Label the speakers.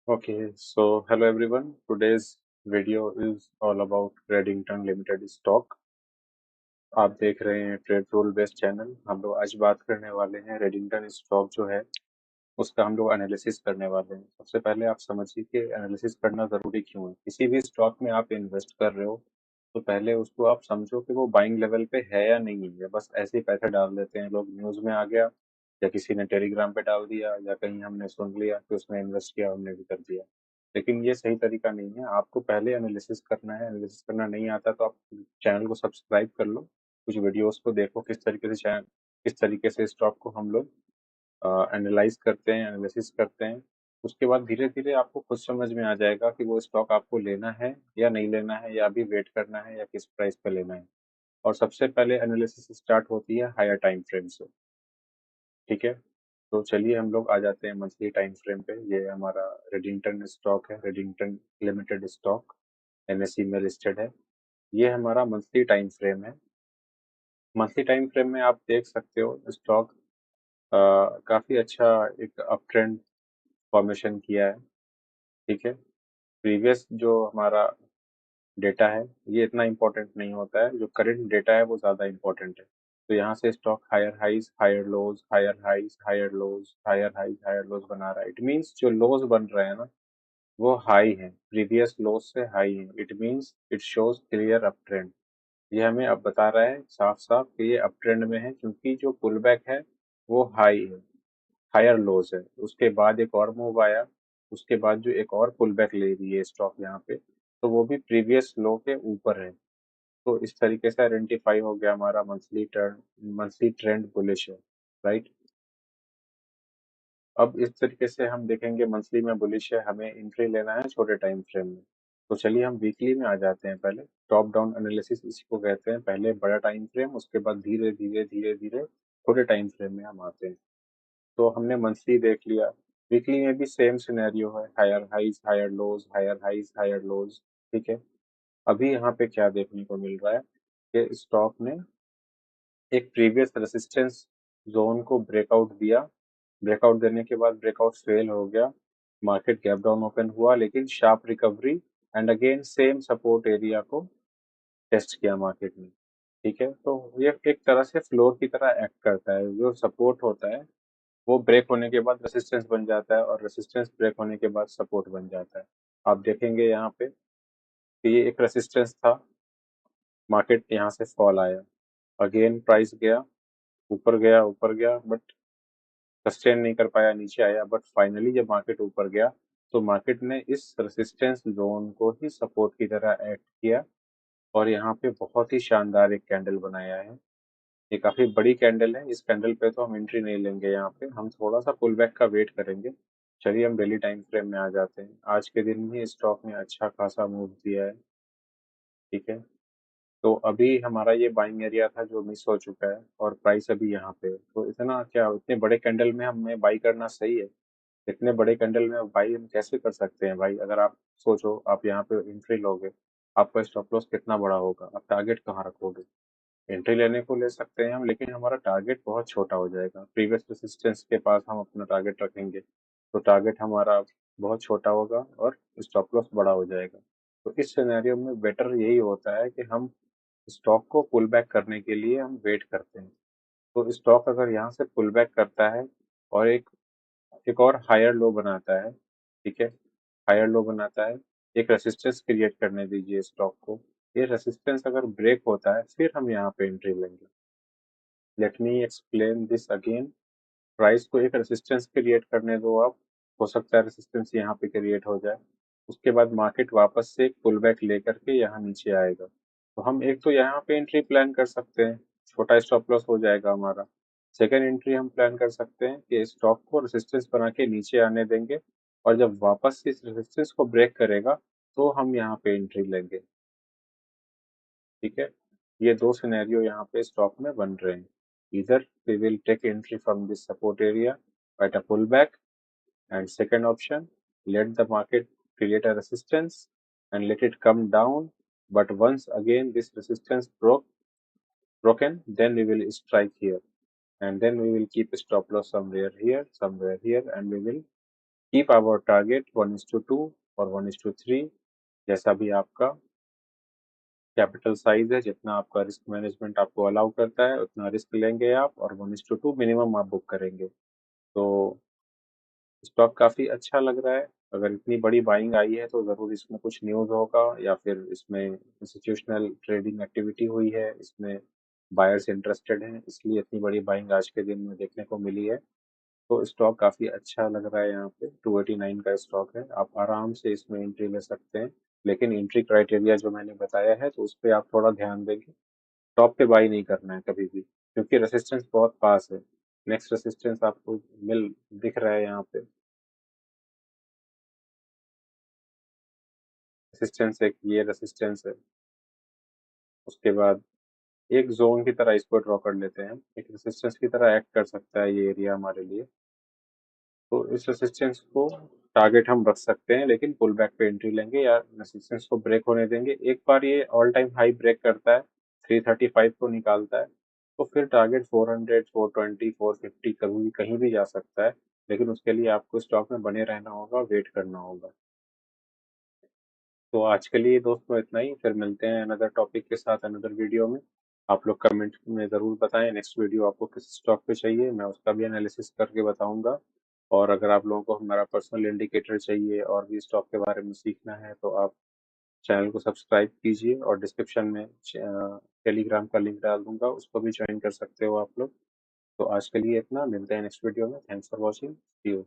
Speaker 1: Okay, so hello everyone. Today's video is all about Redington Limited stock. आप देख रहे हैं ट्रेड रूल बेस्ड चैनल। हम लोग आज बात करने वाले हैं रेडिंगटन स्टॉक जो है उसका हम लोग एनालिसिस करने वाले हैं। सबसे पहले आप समझिए कि एनालिसिस करना ज़रूरी क्यों है। किसी भी स्टॉक में आप इन्वेस्ट कर रहे हो तो पहले उसको आप समझो कि वो बाइंग लेवल पे है या नहीं है। बस ऐसे ही पैसे डाल देते हैं लोग, न्यूज़ में आ गया या किसी ने टेलीग्राम पे डाल दिया या कहीं हमने सुन लिया कि उसने इन्वेस्ट किया, हमने भी कर दिया। लेकिन ये सही तरीका नहीं है। आपको पहले एनालिसिस करना है। एनालिसिस करना नहीं आता तो आप चैनल को सब्सक्राइब कर लो, कुछ वीडियोस को देखो किस तरीके से स्टॉक को हम लोग एनालाइज करते हैं, एनालिसिस करते हैं। उसके बाद धीरे-धीरे आपको खुद समझ में आ जाएगा कि वो स्टॉक आपको लेना है या नहीं लेना है, या अभी वेट करना है या किस प्राइस पे लेना है। और सबसे पहले एनालिसिस स्टार्ट होती है हायर टाइम फ्रेम से, ठीक है? तो चलिए हम लोग आ जाते हैं मंथली टाइम फ्रेम पे। ये हमारा रेडिंगटन स्टॉक है, रेडिंगटन लिमिटेड स्टॉक एनएसई में लिस्टेड है। ये हमारा मंथली टाइम फ्रेम है। मंथली टाइम फ्रेम में आप देख सकते हो स्टॉक काफ़ी अच्छा एक अप ट्रेंड फॉर्मेशन किया है, ठीक है। प्रीवियस जो हमारा डेटा है ये इतना इम्पोर्टेंट नहीं होता है, जो करंट डेटा है वो ज़्यादा इम्पोर्टेंट है। तो यहाँ से stock higher highs higher lows, higher highs higher lows, higher highs higher lows बना रहा है। इट मीन्स जो लोज बन रहे हैं ना वो हाई है, प्रीवियस लोज से हाई है। It means it shows clear up trend. ये हमें अब बता रहा है साफ साफ कि ये अप ट्रेंड में है, क्योंकि जो पुल बैक है वो हाई है, हायर लोज है। उसके बाद एक और मूव आया, उसके बाद जो एक और पुल बैक ले रही है स्टॉक यहाँ पे, तो वो भी प्रीवियस लो के ऊपर है। तो इस तरीके से आइडेंटिफाई हो गया हमारा मंथली ट्रेंड बुलिश है, राइट। अब इस तरीके से हम देखेंगे मंथली में बुलिश है, हमें एंट्री लेना है छोटे टाइम फ्रेम में। तो चलिए हम वीकली में आ जाते हैं। पहले टॉप डाउन एनालिसिस इसी को कहते हैं। पहले बड़ा टाइम फ्रेम, उसके बाद धीरे धीरे धीरे धीरे छोटे टाइम फ्रेम में हम आते हैं। तो हमने मंथली देख लिया। वीकली में भी सेम सिनेरियो है, higher highs higher lows, higher highs higher lows, ठीक है। अभी यहाँ पे क्या देखने को मिल रहा है कि स्टॉक ने एक प्रीवियस रेसिस्टेंस जोन को ब्रेकआउट दिया। ब्रेकआउट देने के बाद ब्रेकआउट फेल हो गया, मार्केट गैप डाउन ओपन हुआ, लेकिन sharp recovery and again same support area को टेस्ट किया मार्केट ने, ठीक है। तो ये एक तरह से फ्लोर की तरह एक्ट करता है। जो सपोर्ट होता है वो ब्रेक होने के बाद रेसिस्टेंस बन जाता है, और रेसिस्टेंस ब्रेक होने के बाद सपोर्ट बन जाता है। आप देखेंगे यहाँ पे कि ये एक रेसिस्टेंस था, मार्केट यहाँ से फॉल आया, अगेन प्राइस गया, ऊपर गया बट सस्टेन नहीं कर पाया, नीचे आया। बट फाइनली जब मार्केट ऊपर गया तो मार्केट ने इस रेसिस्टेंस जोन को ही सपोर्ट की तरह एक्ट किया, और यहाँ पे बहुत ही शानदार एक कैंडल बनाया है। ये काफी बड़ी कैंडल है। इस कैंडल पे तो हम एंट्री नहीं लेंगे, यहाँ पे हम थोड़ा सा पुल बैक का वेट करेंगे। चलिए हम डेली टाइम फ्रेम में आ जाते हैं। आज के दिन भी स्टॉक ने अच्छा खासा मूव दिया है, ठीक है। तो अभी हमारा ये बाइंग एरिया था जो मिस हो चुका है, और प्राइस अभी यहाँ पे है। तो इतना क्या, इतने बड़े कैंडल में हमें बाई करना सही है? इतने बड़े कैंडल में बाई हम कैसे कर सकते हैं भाई? अगर आप सोचो, आप यहाँ पे एंट्री लोगे, आपका स्टॉप लॉस कितना बड़ा होगा, आप टारगेट कहाँ रखोगे? एंट्री लेने को ले सकते हैं हम, लेकिन हमारा टारगेट बहुत छोटा हो जाएगा। प्रीवियस रेजिस्टेंस के पास हम अपना टारगेट रखेंगे तो टारगेट हमारा बहुत छोटा होगा और स्टॉप लॉस बड़ा हो जाएगा। तो इस सिनेरियो में बेटर यही होता है कि हम स्टॉक को पुल बैक करने के लिए हम वेट करते हैं। तो स्टॉक अगर यहाँ से पुल बैक करता है और एक एक और हायर लो बनाता है, ठीक है, हायर लो बनाता है, एक रेसिस्टेंस क्रिएट करने दीजिए स्टॉक को। ये रेसिस्टेंस अगर ब्रेक होता है फिर हम यहाँ पे एंट्री लेंगे। Let me explain this again. Price को एक रेसिस्टेंस क्रिएट करने दो आप, हो सकता है रेसिस्टेंस यहाँ पे क्रिएट हो जाए। उसके बाद मार्केट वापस से एक पुल बैक लेकर के यहाँ नीचे आएगा, तो हम एक तो यहाँ पे एंट्री प्लान कर सकते हैं, छोटा स्टॉप लॉस हो जाएगा हमारा। सेकेंड एंट्री हम प्लान कर सकते हैं कि स्टॉक को रेसिस्टेंस बना के नीचे आने देंगे, और जब वापस से इस रेसिस्टेंस को ब्रेक करेगा तो हम यहाँ पे एंट्री लेंगे, ठीक है। ये दो सिनेरियो यहाँ पे स्टॉक में बन रहे हैं। इधर we will take entry from this support area at a pullback, and second option, let the market create a resistance and let it come down, but once again this resistance broken, then we will strike here, and then we will keep stop loss somewhere here, and we will keep our target 1:2 और 1:3, जैसा भी आपका capital size है, जितना आपका risk management आपको allow करता है उतना रिस्क लेंगे आप, और 1:2 मिनिमम आप बुक करेंगे। तो स्टॉक काफ़ी अच्छा लग रहा है। अगर इतनी बड़ी बाइंग आई है तो ज़रूर इसमें कुछ न्यूज़ होगा, या फिर इसमें इंस्टीट्यूशनल ट्रेडिंग एक्टिविटी हुई है, इसमें बायर्स इंटरेस्टेड हैं, इसलिए इतनी बड़ी बाइंग आज के दिन में देखने को मिली है। तो स्टॉक काफ़ी अच्छा लग रहा है यहाँ पे, 289 का स्टॉक है, आप आराम से इसमें एंट्री ले सकते हैं। लेकिन एंट्री क्राइटेरिया जो मैंने बताया है तो उस पे आप थोड़ा ध्यान देंगे। टॉप पे बाई नहीं करना है कभी भी, क्योंकि रेजिस्टेंस बहुत पास है। नेक्स्ट रेजिस्टेंस आपको मिल दिख रहा है यहाँ पे। रेजिस्टेंस एक ये रेजिस्टेंस है। उसके बाद एक जोन की तरह इसको ड्रॉ कर लेते हैं, एक रेजिस्टेंस की तरह एक्ट कर सकता है ये एरिया हमारे लिए। तो इस रेजिस्टेंस को टारगेट हम रख सकते हैं, लेकिन पुल बैक पे एंट्री लेंगे या रेजिस्टेंस को ब्रेक होने देंगे। एक बार ये ऑल टाइम हाई ब्रेक करता है, 335 को निकालता है, तो फिर टारगेट 400, 420, 450 कभी भी कहीं भी जा सकता है। लेकिन उसके लिए आपको स्टॉक में बने रहना होगा, वेट करना होगा। तो आज के लिए दोस्तों इतना ही, फिर मिलते हैं अनदर टॉपिक के साथ अनदर वीडियो में। आप लोग कमेंट में ज़रूर बताएं नेक्स्ट वीडियो आपको किस स्टॉक पे चाहिए, मैं उसका भी एनालिसिस करके बताऊंगा। और अगर आप लोगों को हमारा पर्सनल इंडिकेटर चाहिए और भी स्टॉक के बारे में सीखना है तो आप चैनल को सब्सक्राइब कीजिए, और डिस्क्रिप्शन में टेलीग्राम का लिंक डाल दूंगा, उसको भी ज्वाइन कर सकते हो आप लोग। तो आज के लिए इतना, मिलते हैं नेक्स्ट वीडियो में। Thanks for watching, see you.